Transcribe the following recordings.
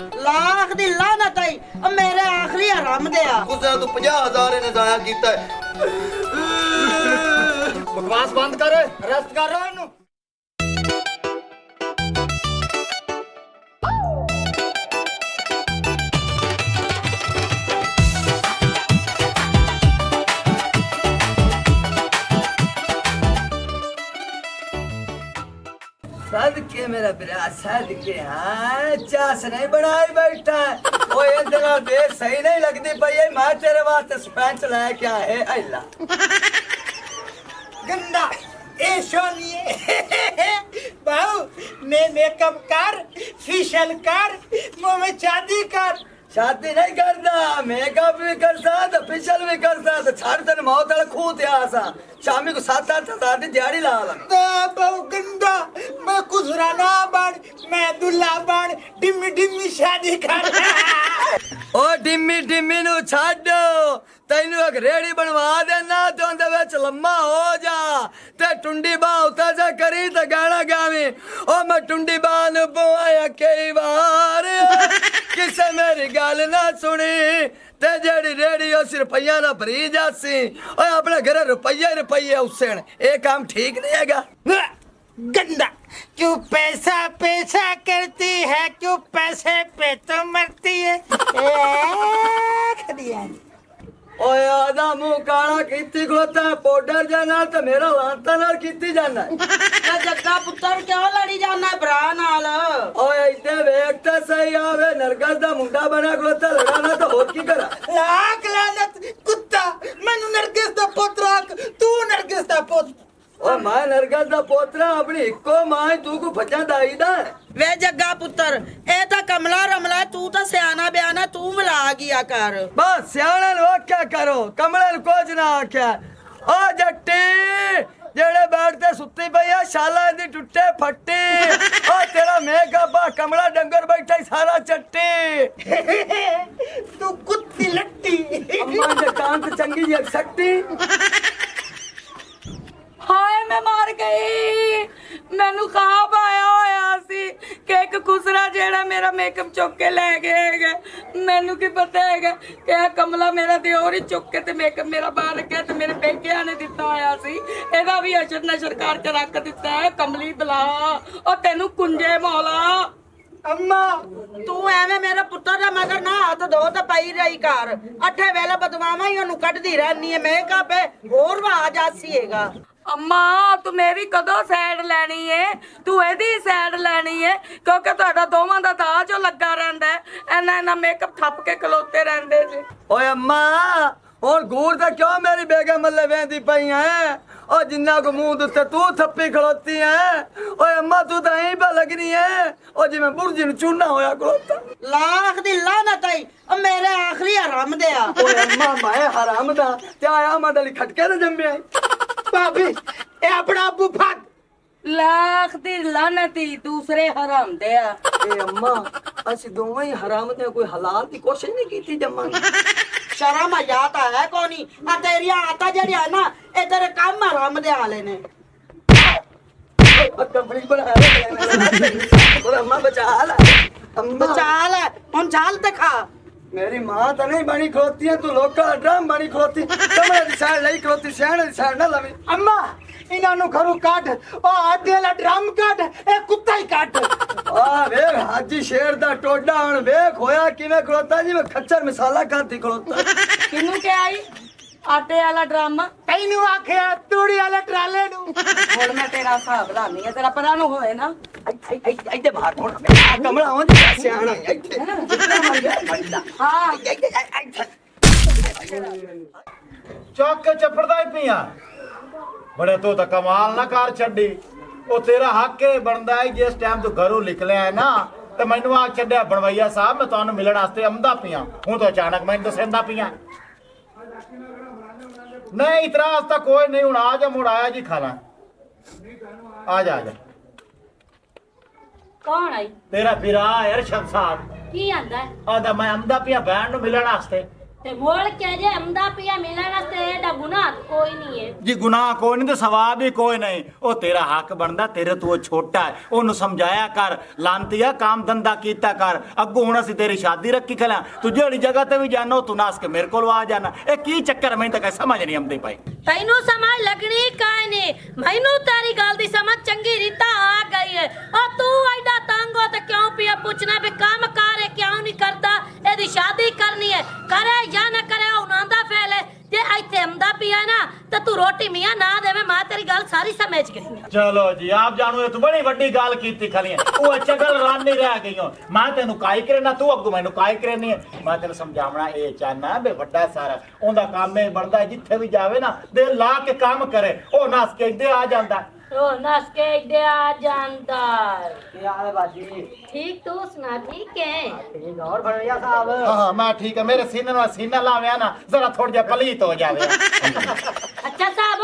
लाख दी लानत आई मेरे आखिरी हराम दे आ गुजरा तू 50,000 ने जाया कीता है। बकवास बंद कर, अरेस्ट कर रहा इन्हू। सदके मेरा बिरा सदके हाँ चास नहीं बनाई बैठा है ओ ये दिना दे सही नहीं लगती पई है मैं तेरे वास्ते स्पेंच लाया क्या है अल्लाह गंदा ए सोनिए बाऊ ने मेकअप कर फेशियल कर मुंह में चांदी कर शादी नहीं करता मेकअप भी करता तो फेशियल भी करता तो छाड़ तेरे मौत वाला खूत आसा शामी को 7-8 हज़ार की दिहाड़ी ला बाऊ गंदा मैं कुसरा ना बन मैं दुल्ला बन डिम्मी डिम्मी शादी कर ओ डिम्मी डिम्मी नु छाड़ो तैनू एक रेड़ी बनवा देना तो अंदर विच लम्मा हो जा ते टुंडी बाह उतर जा करी ते गाना गावी ओ मैं टुंडी बाह नु बुआया कई बार किसे मेरी गल ना सुनी ते जेड़ी रेड़ी उस रुपया ना भरी जासी ओए अपने घर रुपया उसेन ये काम ठीक नहीं हैगा गंदा क्यों पैसा पैसा करती है क्यों पैसे पे तो मरती है खदियानी ओए आदा मुंह काला कीती खोता पाउडर जाना तो मेरा लांता नाल कीती जाना ए जग्गा पुत्तर क्यों लड़ी जाना भरा नाल ओए इते वेख ते सही आवे नरगस दा मुंडा बना खोता लड़ाना तो होर की करा लाख लानत कुत्ता मैनू नरगिस दा पुत्र तू नरगिस दा पुत्र ओ मैं नरगस दा पोतरा अपनी इको मां तू को फजा दाई दा वे जग्गा पुत्तर ए ता कमला रमला तू तो सियाना बयाना तू मिला गया कर बस सियाने लोग क्या करो कमले कुछ ना आख्या ओ जट्टी जेड़े बैठते सुत्ती पई है शाला दी टुट्टे फट्टी ओ तेरा मेकअप आ कमला डंगर बैठा ही सारा चट्टी तू कुत्ती लट्टी अम्मा जे कांत चंगी जी सकती हाय मैं मर गई मैनू खाब आया होया सी कि एक खुसरा जेड़ा मेरा मेकअप चुक के ले गया हैगा मैनू की पता हैगा कि यह कमला मेरा दियोर ही चुक के ते मेकअप मेरा बाहर रखा ते मेरे पेकिया ने दिता होया सी एदा भी अशर नशर करके रख दिता है कमली बला और तेनू कुंजे मौला अम्मा तू एवें मेरे पुत्तर दा मगर ना हाथ धो ते पई रही कर अठे वेले बदमावा ही ओनू कढदी रहनी है मेकअप है होर वा जासी हैगा अम्मा तू मेरी कदों सैड लैनी है तू एदी सैड लैनी है क्योंकि तुहाडा दोवां दा दाह जो लगा रहिंदा है इन्ना इन्ना मेकअप थप के खलोते रहिंदे जी ओए अम्मा और घूर तो क्यों मेरी बेगम मल्ले वेंदी पई है ओ जिन्ना को मुंह दुते तू थप्पी खड़ोती है ओए अम्मा तू तो यहीं पे लगनी है ओ जिवें बुर्जी नु चूना होया खड़ोता लाख दी लानत आई मेरे आखिरी हराम दे आ ओए अम्मा मैं हराम दा ते आया मदली खटके ते जम्मे भाभी ए अपना अबू फाक लाख दी लानती दूसरे हराम दे ए अम्मा असि दोवें ही हराम दे कोई हलाल दी कोशिश नहीं कीती जम्मा शर्म आता है कोनी आ तेरी आता जेड़ी है ना ए तेरे काम हराम दे आले ने कमली बना ले अम्मा बचा ले अम्मा बचा ले हुन चाल ते खा मेरी मां तो नहीं बनी खलोती है तू लोका ड्रम बनी खलोती कमरे दी साइड लई खलोती सियाने दी साइड ना लवी अम्मा इन्हां नु घरों काट ओ आटे वाला ड्रम काट ए कुत्ता ही काट आ वे हाजी शेर दा टोडा हण वेख होया किवें खलोता जी मैं खच्चर मसाला खाती खलोता किनू के आई आटे वाला ड्रामा तैनू आखिया तूड़ी वाले ट्राले नु हुण मैं तेरा हिसाब लानी है तेरा परा नु होए ना इते बाहर थोड़ा कमरा हो जी सियाना इते जितना मर गया बंदा हाँ चौक के चपड़दा ही पिया बड़े तो कमाल ना कर छड़ी ओ तेरा हक है बनदा है जिस टाइम तू घरों निकलिया है ना ते मैनू आ छड्या बनवैया साहब मैं तुहानू मिलण वास्ते आंदा पिया हूं तो अचानक मैनू दसेंदा पिया नहीं इतराज तो कोई नहीं हूं आ जा मुड़ आया जी खाना आ जा कौन आई तेरा फिरा अरशद साहब की आंदा है आंदा मैं आंदा पिया बहन नू मिलण वास्ते ਤੇ ਮੋੜ ਕੇ ਜੇ ਅਮਦਾ ਪਿਆ ਮਿਲਣ ਵਾਸਤੇ ਇਹਦਾ ਗੁਨਾਹ ਕੋਈ ਨਹੀਂ ਹੈ ਜੀ ਗੁਨਾਹ ਕੋਈ ਨਹੀਂ ਤੇ ਸਵਾਬ ਵੀ ਕੋਈ ਨਹੀਂ। ਉਹ ਤੇਰਾ ਹੱਕ ਬਣਦਾ, ਤੇਰੇ ਤੋਂ ਉਹ ਛੋਟਾ ਹੈ, ਉਹਨੂੰ ਸਮਝਾਇਆ ਕਰ, ਲਾਂਤੀਆ ਕੰਮ ਧੰਦਾ ਕੀਤਾ ਕਰ। ਅੱਗੋਂ ਹੁਣ ਅਸੀਂ ਤੇਰੀ ਸ਼ਾਦੀ ਰੱਖੀ ਖਲਿਆ, ਤੂੰ ਜਿਹੜੀ ਜਗ੍ਹਾ ਤੇ ਵੀ ਜਾਣਾ ਤੂੰ ਨਾਸ ਕੇ ਮੇਰੇ ਕੋਲ ਆ ਜਾਣਾ। ਇਹ ਕੀ ਚੱਕਰ, ਮੈਨੂੰ ਤਾਂ ਸਮਝ ਨਹੀਂ ਆਉਂਦੀ ਭਾਈ। ਤੈਨੂੰ ਸਮਝ ਲੱਗਣੀ ਕਾਇ ਨਹੀਂ, ਮੈਨੂੰ ਤੇਰੀ ਗੱਲ ਦੀ ਸਮਝ ਚੰਗੀ ਰੀਤਾ ਆ ਗਈ ਹੈ। ਉਹ ਤੂੰ ਐਡਾ ਤੰਗ ਹੋ ਤੇ ਕਿਉਂ ਪਿਆ ਪੁੱਛਣਾ ਵੀ ਕੰਮ ਕਾਰ ਹੈ ਕਿਉਂ ਨਹੀਂ ਕਰਦਾ? ਇਹਦੀ ਸ਼ਾਦੀ ਕਰਨੀ ਹੈ, ਕਰੇ ਜਾਂ ਨਾ ਕਰੇ ਉਹਨਾਂ ਦਾ ਫੈਲ ਹੈ। ਜੇ ਇੱਥੇ ਆਮਦਾ ਪਿਆ ਨਾ ਤੇ ਤੂੰ ਰੋਟੀ ਮੀਆਂ ਨਾ ਦੇਵੇਂ, ਮੈਂ ਤੇਰੀ ਗੱਲ ਸਾਰੀ ਸਮਝ ਗਈ ਹਾਂ। ਚਲੋ ਜੀ ਆਪ ਜਾਣੋ, ਇਹ ਤੂੰ ਬੜੀ ਵੱਡੀ ਗੱਲ ਕੀਤੀ ਖਲੀ ਉਹ ਚਗਲ ਰਨ ਨਹੀਂ ਰਹਿ ਗਈ ਹੋ। ਮੈਂ ਤੈਨੂੰ ਕਾਈ ਕਰਨਾ, ਤੂੰ ਅੱਗੋਂ ਮੈਨੂੰ ਕਾਈ ਕਰਨੀ ਹੈ। ਮੈਂ ਤੈਨੂੰ ਸਮਝਾਵਣਾ ਇਹ ਚਾਹਨਾ ਬੇ ਵੱਡਾ ਸਾਰਾ ਉਹਦਾ ਕੰਮ ਇਹ ਬਣਦਾ, ਜਿੱਥੇ ਵੀ ਜਾਵੇ ਨਾ ਦਿਲ ਲਾ ਕੇ ਕੰਮ ਕਰੇ। ਉਹ ਨਸ ਕੇ ਇੱਥੇ ਆ ਜਾਂਦਾ, ਉਹ ਨਸ ਕੇ ਇੱਡੇ ਆ ਜਾਂਦਾ। ਕੀ ਹਾਲ ਹੈ ਬਾਜੀ? ਠੀਕ ਤੂੰ ਸੁਣਾ, ਠੀਕ ਹੈ? ਠੀਕ ਹੋਰ ਭੜਿਆ ਸਾਹਿਬ? ਹਾਂ ਮੈਂ ਠੀਕ ਹੈ। ਮੇਰੇ ਸੀਨੇ ਨਾਲ ਸੀਨਾ ਲਾਵਿਆ ਨਾ ਜ਼ਰਾ ਥੋੜਾ ਜਿਹਾ ਪਲੀਤ ਹੋ ਜਾਵੇ। ਅੱਛਾ ਸਾਹਿਬ,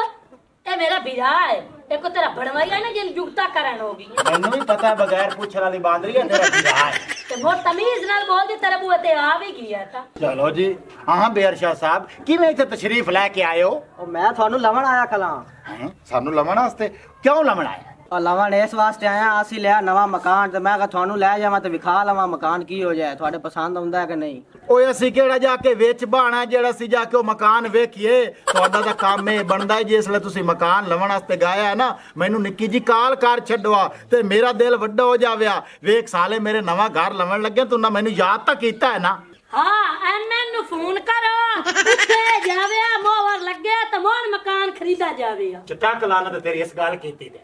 ਇਹ ਮੇਰਾ ਵੀਰਾ ਹੈ, ਇਹ ਕੋ ਤੇਰਾ ਬਣਵਾਈਆ ਨਾ ਜਿਨ ਜੁਗਤਾ ਕਰਨ ਹੋਗੀ। ਮੈਨੂੰ ਵੀ ਪਤਾ ਬਗੈਰ ਪੁੱਛਣ ਵਾਲੀ ਬਾਂਦਰੀ ਹੈ ਤੇਰਾ ਵੀਰਾ ਹੈ। ਤੇ ਬਹੁਤ ਤਮੀਜ਼ ਨਾਲ ਬੋਲਦੀ, ਤੇਰੇ ਬੂਹੇ ਤੇ ਆ ਵੀ ਗਿਆ ਤਾਂ। ਚਲੋ ਜੀ ਹਾਂ ਬੇਰ ਸ਼ਾਹ ਸਾਹਿਬ, ਕਿਵੇਂ ਇੱਥੇ ਤਸ਼ਰੀਫ ਲੈ ਕੇ ਆਏ ਹੋ? ਉਹ ਮੈਂ ਤੁਹਾਨੂੰ ਲਵਣ ਆਇਆ ਕਲਾਂ। ਹੈਂ? ਸਾਨੂੰ ਲਵਣ ਵਾਸਤੇ? ਕਿਉਂ ਲਵਣ ਆਏ? ਉਹ ਲਵਣ ਇਸ ਵਾਸਤੇ ਆਇਆ, ਅਸੀਂ ਲਿਆ ਨਵਾਂ ਮਕਾਨ ਤੇ ਮੈਂ ਕਿਹਾ ਤੁਹਾਨੂੰ ਲੈ ਜਾਵਾਂ ਤੇ ਵਿਖਾ ਲਵਾਂ ਮਕਾਨ ਕੀ ਹੋ ਜਾਏ, ਤੁਹਾਡੇ ਪਸੰਦ ਆਉਂਦਾ ਹੈ ਕਿ ਨਹੀਂ। ਓਏ ਅਸੀਂ ਕਿਹੜਾ ਜਾ ਕੇ ਵੇਚ ਬਾਣਾ, ਜਿਹੜਾ ਅਸੀਂ ਜਾ ਕੇ ਉਹ ਮਕਾਨ ਵੇਖੀਏ। ਤੁਹਾਡਾ ਤਾਂ ਕੰਮ ਇਹ ਬਣਦਾ ਹੈ, ਜਿਸ ਵੇਲੇ ਤੁਸੀਂ ਮਕਾਨ ਲਵਣ ਵਾਸਤੇ ਗਾਇਆ ਹੈ ਨਾ, ਮੈਨੂੰ ਨਿੱਕੀ ਜੀ ਕਾਲ ਕਰ ਛੱਡਵਾ ਤੇ ਮੇਰਾ ਦਿਲ ਵੱਡਾ ਹੋ ਜਾਵਿਆ। ਵੇਖ ਸਾਲੇ ਮੇਰੇ ਨਵਾਂ ਘਰ ਲਵਣ ਲੱਗੇ, ਤੂੰ ਨਾ ਮੈਨੂੰ ਯਾਦ ਤਾਂ ਕੀਤਾ ਹੈ ਨਾ। ਹਾਂ ਐਮਐਨ ਨੂੰ ਫੋਨ ਕਰੋ, ਉੱਥੇ ਜਾਵੇ ਮੋਹਰ ਲੱਗੇ ਤਾਂ ਮੋਹਨ ਮਕਾਨ ਖਰੀਦਾ ਜਾਵੇਗਾ। ਚਟਾ ਕਲਾਨਾ ਤੇ ਤੇਰੀ ਇਸ ਗੱਲ ਕੀਤੀ ਤੇ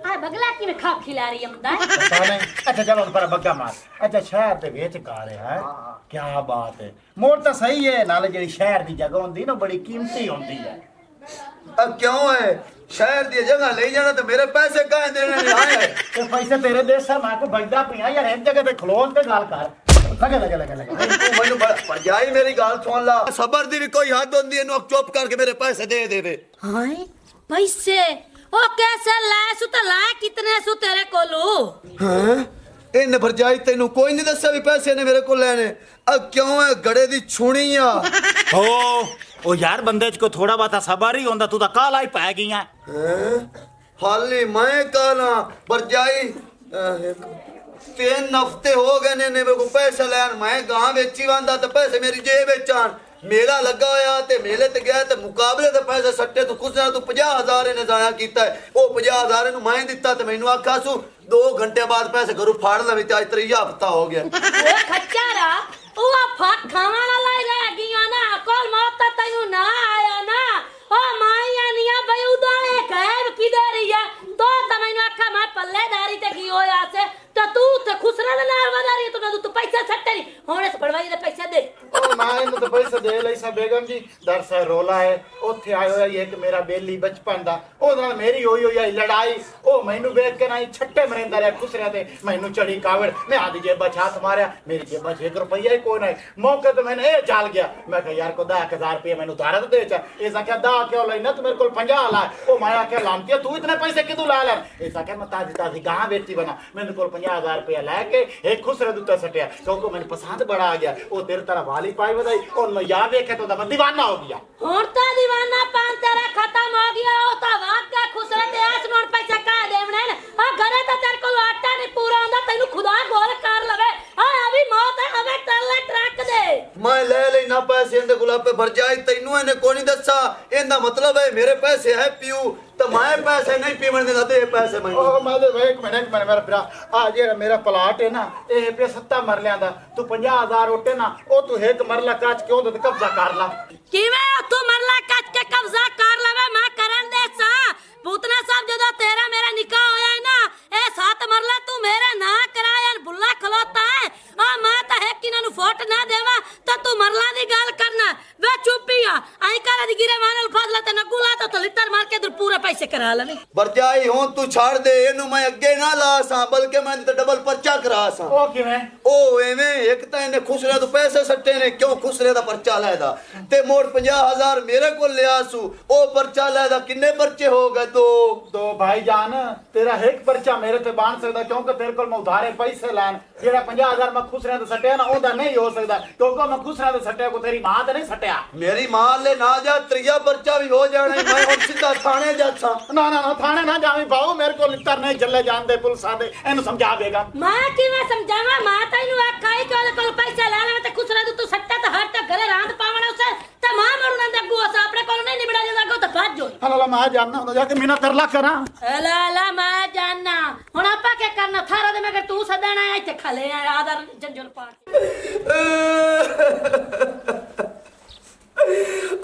ਆ ਬਗਲਾ ਕਿਵੇਂ ਖਾ ਖਿਲਾ ਰਹੀ ਹੁੰਦਾ ਪਤਾ ਨਹੀਂ। ਅੱਛਾ ਚਲੋ ਪਰ ਬੱਗਾ ਮਾਰ। ਅੱਛਾ ਸ਼ਹਿਰ ਦੇ ਵਿੱਚ ਘਰ ਹੈ, ਕੀ ਬਾਤ ਹੈ। ਮੋੜ ਤਾਂ ਸਹੀ ਹੈ, ਨਾਲੇ ਜਿਹੜੀ ਸ਼ਹਿਰ ਦੀ ਜਗ੍ਹਾ ਹੁੰਦੀ ਨਾ ਬੜੀ ਕੀਮਤੀ ਹੁੰਦੀ ਹੈ। अब क्यों है शहर दी जगह ले जाना तो मेरे पैसे कहाँ देने नहीं आए। ਤੇ ਪੈਸੇ ਤੇਰੇ ਦੇਸ਼ ਸਾ ਮੈਂ ਕੋ ਬਜਦਾ ਪਿਆ ਯਾਰ, ਇੱਕ ਜਗ੍ਹਾ ਤੇ ਖਲੋਣ ਤੇ ਗੱਲ ਕਰ। ਲਗੇ तू मैनू भरजाई मेरी गल सुन ला, सबर दी भी कोई हद होंदी है, इन्हू चुप करके मेरे पैसे दे देवे। हाय पैसे ओ कैसे लाए सु तो लाए कितने सु तेरे कोलो? हैं इन भरजाई तेनू कोई नहीं दस्या भी पैसे ने मेरे को लेने। अब क्यों है गड़े दी छुणी आ। ओ यार बंदे च को थोड़ा बहुत सबर ही होंदा, तू तो काला ही पै गई है। हैं हाली मैं काला भरजाई 3 हफ्ते हो गए ने मेरे को पैसे लैन। मैं गांव बेची वांदा ते पैसे मेरी जेब विच आन। मेला लगा होया ते मेले ते गया ते मुकाबले ते पैसे सट्टे तू कुछ ना तू 50,000 ने जाया कीता है। ओ 50,000 नु मैं दिता ते मैनू आखा सु 2 घंटे बाद पैसे घरों फाड़ लवी ते आज 3 हफ्ता हो गया। ओ खच्चारा ओ फट खावा वाला ही रह गया ना, कोल मौत ता तैनू ना आया ना। ओ माईया निया बई उदा ए गैब किधर है तो त मैनू आखा मैं पल्लेदारी ते की होया से तो तू ते खुसरा दे नाल वदा रही तू पैसे सट्टे नहीं हुण इस बड़वाई दे पैसे दे। ओ मैं इन्हू तो पैसे दे लई सा बेगम जी। दरस है रोला है ਉੱਥੇ ਆਇਆ ਹੋਇਆ ਇੱਕ ਮੇਰਾ ਬੇਲੀ ਬਚਪਨ ਦਾ, ਉਹਦੇ ਨਾਲ ਮੇਰੀ ਹੋਈ ਹੋਈ ਲੜਾਈ। ਉਹ ਮੈਨੂੰ ਵੇਖ ਕੇ ਨਾ ਛੱਟੇ ਮਰਿੰਦਾ ਰਿਹਾ ਖੁਸਰਿਆ ਤੇ ਮੈਨੂੰ ਚੜੀ ਕਾਵੜ। ਮੈਂ ਆਦੀ ਜੇਬਾਂ 'ਚ ਹੱਥ ਮਾਰਿਆ, ਮੇਰੀ ਜੇਬਾਂ 'ਚ 1 ਰੁਪਈਆ ਹੀ ਕੋਈ ਨਹੀਂ। ਮੌਕੇ ਤੇ ਮੈਨੂੰ ਇਹ ਚੱਲ ਗਿਆ। ਮੈਂ ਕਿਹਾ ਯਾਰ ਕੋ 10,000 ਰੁਪਏ ਮੈਨੂੰ ਉਧਾਰ ਦੇ ਚਾ। ਇਹ ਆਖਿਆ 10 ਕਿਉਂ ਲੈਣਾ ਤੂੰ ਮੇਰੇ ਕੋਲ 50 ਲਾ। ਉਹ ਮੈਂ ਆਖਿਆ ਲਾਂਤੀਆ ਤੂੰ ਇਤਨੇ ਪੈਸੇ ਕਿਦੋਂ ਲਾ ਲੈ। ਇਹ ਆਖਿਆ ਮੈਂ ਤਾਜੀ ਗਾਂ ਵੇਚੀ ਬਣਾ। ਮੇਰੇ ਕੋਲ 50,000 ਰੁਪਏ ਲੈ ਕੇ ਇੱਕ ਖੁਸਰੇ ਦੇ ਉੱਤੇ ਸੱਟਿਆ ਕਿਉਂਕਿ ਮੈਨੂੰ ਪਸੰਦ ਬੜਾ ਆ ਗਿਆ। ਉਹ ਤੇਰੇ ਤਰ੍ਹਾਂ ਵਾਲੀ ਪਾਈ ਵਧਾਈ ਉਹ ਮੈਂ ਯਾ ਵੇਖਿਆ ਤਾਂ ਮੈਂ دیਵਾਨਾ ਹੋ ਗਿਆ। ਹੁਣ ਤਾਂ دیਵਾਨਾ ਪਾਨ ਤੇਰਾ ਖਤਮ ਹੋ ਗਿਆ। ਉਹ ਤਾਂ ਵਾਕਿਆ ਖੁਸਰਾ ਤੇ ਐਸ ਨੂੰ ਪੈਸੇ ਕਾ ਦੇਵਣੇ ਨੇ। ਆ ਘਰੇ ਤਾਂ ਤੇਰੇ ਕੋਲ ਆਟਾ ਨਹੀਂ ਪੂਰਾ ਹੁੰਦਾ, ਤੈਨੂੰ ਖੁਦਾ ਗੋਲ ਕਰ ਲਵੇ। ਆ ਅਭੀ ਮੌਤ ਹੈ ਅਵੇ ਟੱਲੇ ਟਰੱਕ ਦੇ। मैं ले लेना पैसे इंदे गुलाब पे भरजाई तेनू इन्हें कोई नहीं दसा। इंदा मतलब है मेरे पैसे है पीऊ तो मैं पैसे नहीं पीवन देना दे पैसे मैं। ਉਹ ਮੈਂ ਦੇ ਵੇਖ ਮਿੰਟ ਮੇਰਾ ਭਰਾ ਆ ਜਿਹੜਾ ਮੇਰਾ ਪਲਾਟ ਹੈ ਨਾ ਇਹ ਪੇ 7 ਮਰਲਿਆਂ ਦਾ। ਤੂੰ 50,000 ਉੱਤੇ ਨਾ ਉਹ ਤੂੰ ਇੱਕ ਮਰਲਾ ਕੱਚ ਕਿਉਂ ਤੇ ਕਬਜ਼ਾ ਕਰ ਲਾ। ਕਿਵੇਂ ਤੂੰ ਮਰਲਾ ਕੱਚ ਕੇ ਕਬਜ਼ਾ ਕਰ ਲਵੇ? ਮੈਂ ਕਰਨ ਦੇ ਸਾਂ ਪੂਤਨਾ ਸਾਹਿਬ ਜਦੋਂ ਤੇਰਾ ਮੇਰਾ ਨਿਕਾਹ ਹੋਇਆ ਹੈ ਨਾ ਇਹ 7 ਮਰਲਾ ਤੂੰ ਮੇਰੇ ਨਾਂ ਕਰਾਇਆ ਬੁੱਲਾ ਖਲੋਤਾ ਹੈ। ਆ ਮੈਂ ਤਾਂ ਹੈ ਕਿ ਇਹਨਾਂ ਨੂੰ ਫੋਟ ਨਾ ਦੇਵਾਂ ਤਾਂ ਤੂੰ ਮਰਲਾ ਦੀ ਗੱਲ ਕਰਨਾ ਵੇ ਚੁੱਪੀ ਆ। ਆਈ ਕਰ ਦੀ ਗਿਰੇ ਮਾਨਲ ਫਾਜ਼ਲਾ ਤੇ ਨਗੂਲਾ ਤਾਂ ਲਿੱਤਰ ਮਾਰ ਕੇ ਦਰ ਪੂਰੇ ਪੈਸੇ ਕਰਾ ਲੈਣੇ। भरजाई भाई हुण तू छाड़ दे इनू मैं अगे ना ला सा बल्कि मैं तो डबल पर्चा करा सा ਉਹ ਕਿਵੇਂ ओ एवें एक तो इन्हें खुसरे तो पैसे सट्टे ने क्यों खुसरे दा पर्चा लेदा ते मोड़ 50,000 मेरे को लिया सू ओ पर्चा लेदा किन्ने पर्चे हो गए तो भाईजान तेरा एक पर्चा मेरे ते बांध सकदा क्योंकि तेरे कोल मैं उधारे पैसे लैन जेड़ा 50,000 मैं खुसरे ते सट्टिया ना ओंदा नहीं हो सकदा क्योंकि मैं खुसरे ते सट्टिया को तेरी मां ते नहीं सट्टिया मेरी मां ले ना जा त्रिया पर्चा भी हो जाना मैं हुण सीधा थाने जाता ना ना ना थाने ना जावी बाऊ मेरे को लित्तर नहीं चले जांदे पुलिस आंदे एनु समझा देगा मां किवें समझावा मां तैनू आखाई कि ओदे कोल पैसे ले ले ते खुसरा तू सट्टा ते हट ते घरे रांद पावण उसे ते मां मरुना दे गो सा अपने कोल नहीं निबड़ा जांदा गो ते भाज जो हला मैं जानना होंदा जाके मीना तरला करा ला मैं जानना हुन आपा क्या करना थारा दे मगर तू सदना आया इथे खले आदर जंजल पाट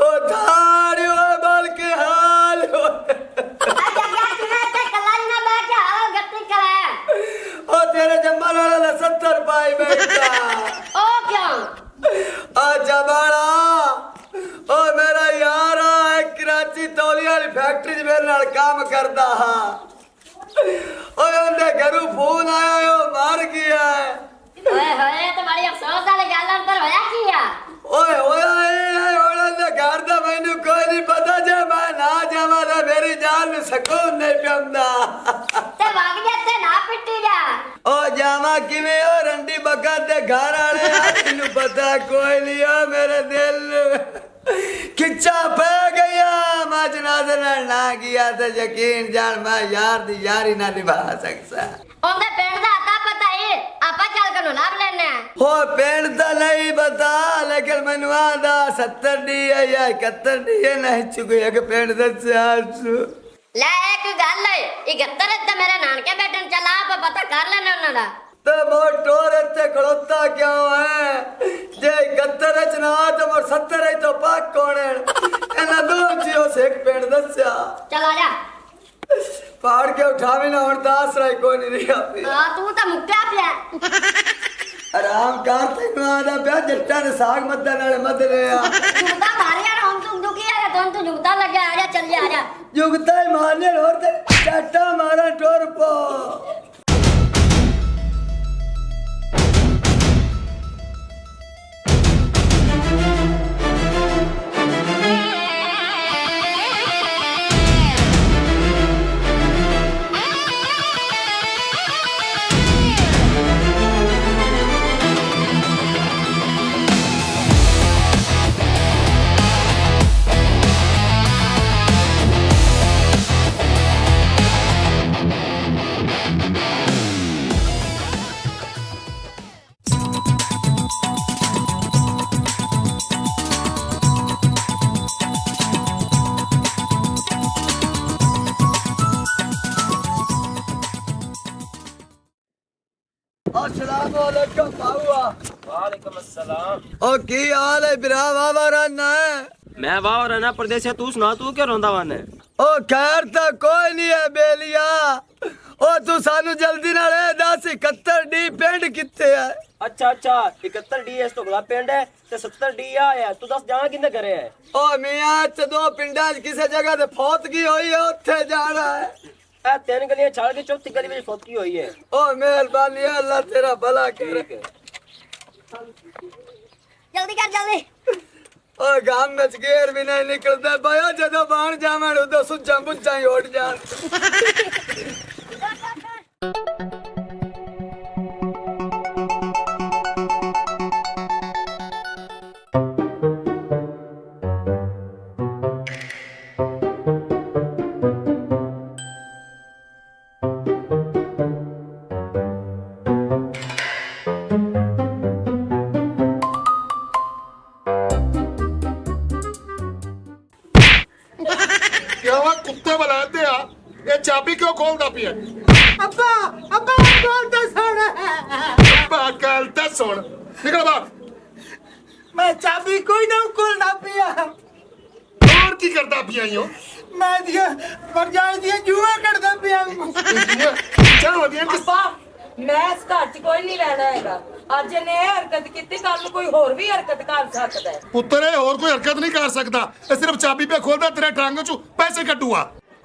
ओ थारी ओ बाल के हाल ओ तेरे जम्मल वाला ने 70 पाई बैठा ओ क्या आ जबाड़ा ओ मेरा यार है कराची तौली वाली फैक्ट्री च मेरे नाल काम करदा हा ओ उनके घरों फोन आया ओ मार गया ओए होए तो बड़ी अफसोस वाली गल अंतर होया किया ओए ओए ओए घर दा मैनू कोई नहीं पता जे मैं ना जावा तो मेरी जान में सुकून नहीं पियांदा ते भाग जा ते ना पिट्टी जा ओ जावा किवें ओ रंडी बका दे घर आले मैनू पता कोई नहीं ओ मेरे दिल खिच्चा पे गया मैं जनाजे ना गया तो यकीन जान मैं यार दी यारी ना निभा सकता ओंदे पेड़ दा आता पता है आपा चल के लाभ लेने हो पेड़ तो नहीं बता लेकिन मैनू आंदा 70 डी है या 71 डी है नहीं चुके एक पेड़ दस ले एक गल है 71 ते मेरे नानके बैठन चला आप पता कर लेने उन्हां दा तो मोटोर इतने खड़ोता क्यों है जे 71 च ना तो मोर 70 है तो पाक कौन है एना दो चीजों से एक पेड़ दस्या चल आ जा पहाड़ के उठावे ना और दास रही कोई नहीं रहा हां तू तो मुक्का पिया आराम कर तेनू आदा प्या जट्टा ने साग मद्दा नाले मद रे आ जुगता मारिया ना हम तुम दुखी है तो जुगता लग गया आ जा चल जा आ जा जुगता ही मारने और ते चाटा मारा टोर पो अस्सलामुअलैकुम बाबूआ वालेकुम अस्सलाम। ओ की हाल है बिरा बाबा रहना है मैं वाह रहना प्रदेश है तू सुना तू क्यों रोंदा वन है ओ खैर तो कोई नहीं है बेलिया ओ तू सानू जल्दी नाल दस 71 डी पिंड किथे है अच्छा अच्छा 71 डी इस तो गला पिंड है ते 70 डी आया तू दस जाना किंदे करे है ओ मियां च दो पिंडां च किसी जगह ते फौतगी होई है उत्थे जाना है ए तीन गलियां छाड़ के चौथी गली में फौतगी हुई है ओ मेहरबानी अल्लाह तेरा भला करे जल्दी कर जल्दी ओ गांव में गेर भी नहीं निकलता भयो जदों बाण जावण उदों सुच्चा बुच्चा ही उड़ जान क्या हुआ कुत्ते बुलाते आ ये चाबी क्यों खोलता पिया अब्बा अब्बा बोलता सुन कल तक सुन निकल बाहर मैं चाबी कोई ना खोलना पिया और की करता पिया यो मैं दिया पर जाए दिया जुआ करता पिया चलो दिया किस ਮੈਂ ਇਸ ਘਰ 'ਚ ਕੋਈ ਨਹੀਂ ਰਹਿਣਾ ਹੈਗਾ ਅੱਜ ਨੇ ਇਹ ਹਰਕਤ ਕੀਤੀ ਕੱਲ ਨੂੰ ਕੋਈ ਹੋਰ ਵੀ ਹਰਕਤ ਕਰ ਸਕਦਾ ਹੈ पुत्र है और कोई हरकत नहीं कर सकता ये सिर्फ चाबी पे खोलता तेरे टांगों चू पैसे कटूआ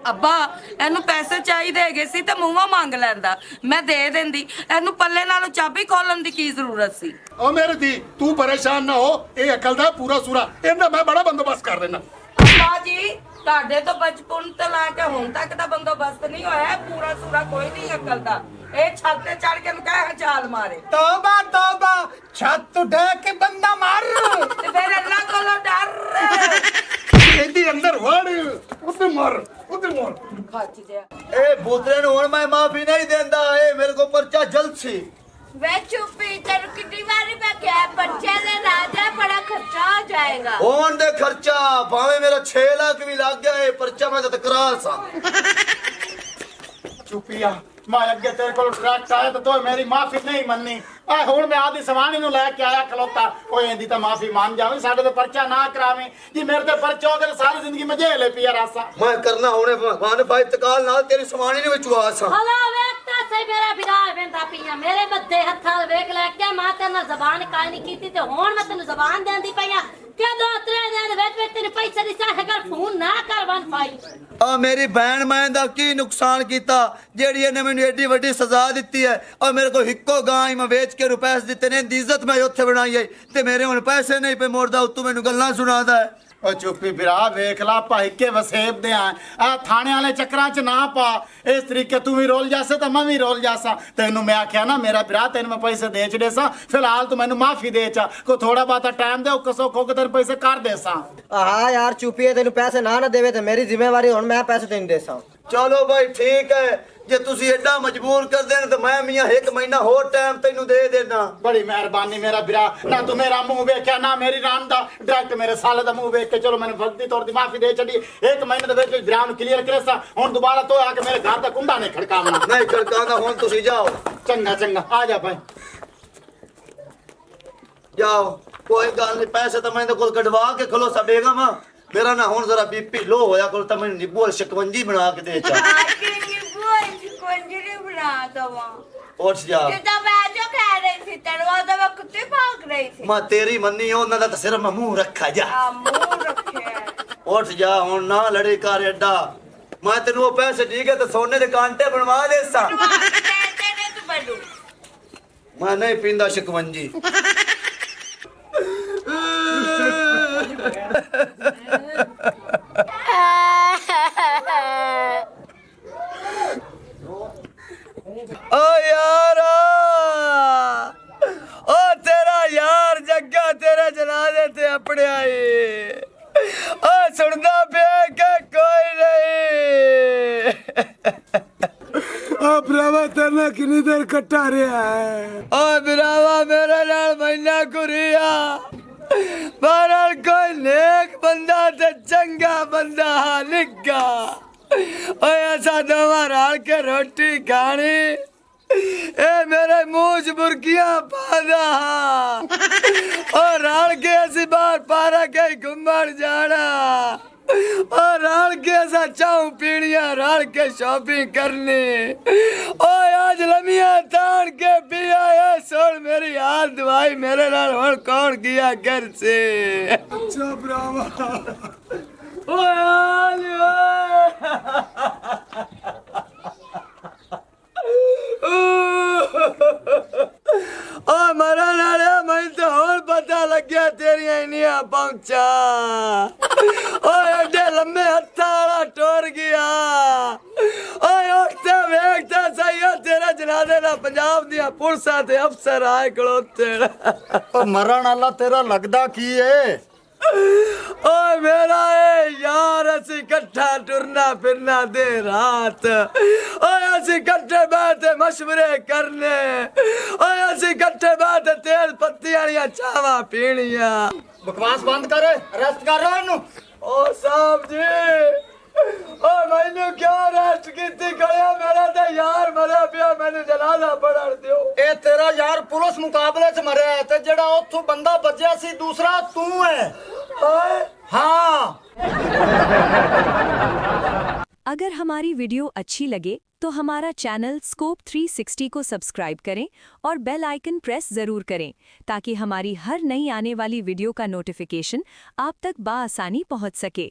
ਅੱਬਾ ਇਹਨੂੰ ਪੈਸੇ ਚਾਹੀਦੇ ਹੈਗੇ ਸੀ ਤੇ ਮੂੰਹੋਂ ਮੰਗ ਲੈਂਦਾ, ਮੈਂ ਦੇ ਦਿੰਦੀ। ਇਹਨੂੰ ਪੱਲੇ ਨਾਲੋਂ ਚਾਬੀ ਖੋਲਣ ਦੀ ਕੀ ਜ਼ਰੂਰਤ ਸੀ? ਉਹ ਮੇਰੇ ਦੀ ਤੂੰ ਪਰੇਸ਼ਾਨ ਨਾ ਹੋ, ਇਹ ਅਕਲ ਦਾ ਪੂਰਾ ਸੂਰਾ ਇਹਦਾ ਮੈਂ ਬੜਾ ਬੰਦੋਬਸਤ ਕਰ ਦੇਣਾ। ਅੱਬਾ ਜੀ ਤੁਹਾਡੇ ਤੋਂ ਬਚਪਨ ਤੋਂ ਲੈ ਕੇ ਹੁਣ ਤੱਕ ਦਾ ਬੰਦੋਬਸਤ ਨਹੀਂ ਹੋਇਆ, ਪੂਰਾ ਸੂਰਾ ਕੋਈ ਨਹੀਂ ਅਕਲ ਦਾ। ਇਹ ਛੱਤ ਤੇ ਚੜ ਕੇ ਨੂੰ ਕਹਿ ਚਾਲ ਮਾਰੇ। तौबा तौबा, छत उठा के बंदा मार। ਤੇ ਫਿਰ ਅੱਲਾ ਕੋਲੋਂ ਡਰ। ਇਹਦੀ ਅੰਦਰ ਵੜ, ਉੱਤੇ ਮਾਰ, ਉੱਤੇ ਮਾਰ। ਖੱਚ ਜਿਆ ए बूतरे नु हुण मैं माफी नहीं देंदा, ए मेरे को पर्चा जल्द सी। वे चुप्पी तेरे कितनी बारी मैं क्या बच्चे ने राजा बड़ा खर्चा हो जाएगा। होन दे खर्चा भावे मेरा 6 लाख भी लग गया, ए पर्चा मैं तो तकरार सा। ਚੁੱਪੀਆ ਮੈਂ ਅੱਗੇ ਤੇਰੇ ਕੋਲ ਟਰੱਕ ਆਇਆ ਤੇ ਤੂੰ ਮੇਰੀ ਮਾਫੀ ਨਹੀਂ ਮੰਨੀ। ਆ ਹੁਣ ਮੈਂ ਆਦੀ ਸਮਾਨ ਨੂੰ ਲੈ ਕੇ ਆਇਆ ਖਲੋਤਾ, ਓਏ ਇਹਦੀ ਤਾਂ ਮਾਫੀ ਮੰਨ ਜਾਵੇਂ, ਸਾਡੇ ਤੇ ਪਰਚਾ ਨਾ ਕਰਾਵੇਂ। ਜੀ ਮੇਰੇ ਤੇ ਪਰਚਾ ਹੋ ਗਿਆ ਸਾਰੀ ਜ਼ਿੰਦਗੀ ਮੈਂ ਜੇਲ੍ਹ ਲੈ ਪਿਆ ਰਾਸਾ। मैं करना होने भगवान भाई तकाल नाल तेरी समानी ने विच सा। हला वेखता से मेरा बिरा वेंदा पिया मेरे मत्थे हत्था वेख ले के मां ते ना जबान काई नहीं कीती ते हुन मैं तैनू जबान देंदी पईया के 2-3 दिन विच तेरे पैसे दी चाहे कर फोन ना कर वन पाई। आ मेरी बहन मैं दा की नुकसान कीता जेड़ी इन्हें मैनू एडी वड्डी सजा दित्ती है। और मेरे को हिक्को गां ही मैं बेच के रुपए दित्ते ने, इज्जत मैं उत्थे बनाई है ते मेरे हुन पैसे नहीं पे मोड़दा, तू मैनू गल्लां सुनादा है। ਓ ਚੁੱਪੀ ਬਿਰਾ ਵੇਖ ਲਾ ਭਾਈ ਕੇ ਵਸੇਬ ਦੇ ਆ ਥਾਣੇ ਵਾਲੇ ਚੱਕਰਾਂ 'ਚ ਨਾ ਪਾ। ਇਸ ਤਰੀਕੇ ਤੂੰ ਵੀ ਰੋਲ ਜਾਸੇ ਤਾਂ ਮੈਂ ਵੀ ਰੋਲ ਜਾਸਾਂ। ਤੈਨੂੰ ਮੈਂ ਆਖਿਆ ਨਾ ਮੇਰਾ ਬਿਰਾ ਤੈਨੂੰ ਮੈਂ ਪੈਸੇ ਦੇ ਛੜੇ ਸਾਂ, ਫਿਲਹਾਲ ਤੂੰ ਮੈਨੂੰ ਮਾਫੀ ਦੇ ਚਾ, ਕੋ ਥੋੜਾ ਬਾਤਾ ਟਾਈਮ ਦੇ ਕਸੋ ਖੋ ਕੇ ਤੈਨੂੰ ਪੈਸੇ ਕਰ ਦੇ ਸਾਂ। हाँ यार चुपिए तेन पैसे ना देवे तो मेरी जिम्मेवारी हुन मैं पैसे तेन दे सा। चलो भाई ठीक है, जे तुसी एडा मजबूर कर देन तो मैं मियां 1 महीना होर टाइम तैनू दे देना। बड़ी मेहरबानी मेरा बिरा, ना तू मेरा मुंह वेख्या ना मेरी राम दा, डायरेक्ट मेरे साले दा मुंह वेख के चलो मैंने भक्ति तौर दी माफी दे छड़ी। 1 महीने दे विच बिरा नु क्लियर करे सा, हुन दोबारा तो आके मेरे घर दा कुंडा नहीं खड़कावना। नहीं खड़काना, हुन तुसी जाओ। चंगा चंगा आ जा भाई जाओ, कोई गल नहीं, पैसे तो मैंने कोल कढवा के खलो सा बेगम। मेरा ना हुन जरा बीपी लो होया कोल तो मैंने नींबू और शिकंजी बना के दे चा। आके नींबू और शिकंजी बना दवा। उठ जा। ये तो मैं जो कह रही थी तेरे वो तो मैं कुत्ते भाग रही थी। मैं तेरी मन्नी हो ना तो सिर्फ मैं मुंह रखा जा। मुंह रखे। उठ जा हुन, ना लड़े कर एडा। मैं तेनू वो पैसे ठीक है तो सोने दे कांटे बनवा दे सा। मैं नहीं पींदा शिकंजी। ओ यारा, ओ तेरा यार जग्गा तेरे जनाजे ते अपने आई। ओ सुनदा पे के कोई नहीं। ओ भरावा तेरे कितनी देर कट्टा रहा है? ओ बिरावा मेरे नाल महीना कुरिया, मारा कोई नेक बंदा ते चंगा बंदा निगा। ओ ऐसा दवा राल के रोटी खानी, ए मेरे मुंह च बुरकियां पादा। और राल के ऐसी बार पारा के घूमन जाना, और राल के ऐसा चाऊ पीनिया, राल के शॉपिंग करनी। ओ आज लमिया तान के पिया है, सोन मेरी हाथ दवाई मेरे नाल और कौन किया घर से। अच्छा भरावा ओ आज ओ मरा नाले मैं तो और पता लग गया तेरिया इनिया पहुंचा। ओ एडे लंबे हत्था वाला टोर गया। ओ उठते वेखता सही हो तेरा जनाजे ना पंजाब दिया पुलिसां ते अफसर आए खड़ोते। ओ मरण वाला तेरा लगदा की है? ओ मेरा ए यार असी इकट्ठा टुरना फिरना दे रात। ओ असी इकट्ठे बैठे मशवरे करने। ओ असी इकट्ठे बैठे तेल पत्ती वालियां चावा पीनिया। बकवास बंद कर, अरेस्ट कर रहा इनू। ओ साहब जी, ओ मैनू क्यों अरेस्ट कीती खड़िया? मेरा ते यार मरिया पिया, मैनू जनाजा पढ़न दियो। ए तेरा यार पुलिस मुकाबले च मरिया है ते जेड़ा ओथों बंदा बचया सी दूसरा तू है। हाँ। अगर हमारी वीडियो अच्छी लगे तो हमारा चैनल स्कोप 360 को सब्सक्राइब करें और बेल आइकन प्रेस जरूर करें ताकि हमारी हर नई आने वाली वीडियो का नोटिफिकेशन आप तक बआसानी पहुंच सके।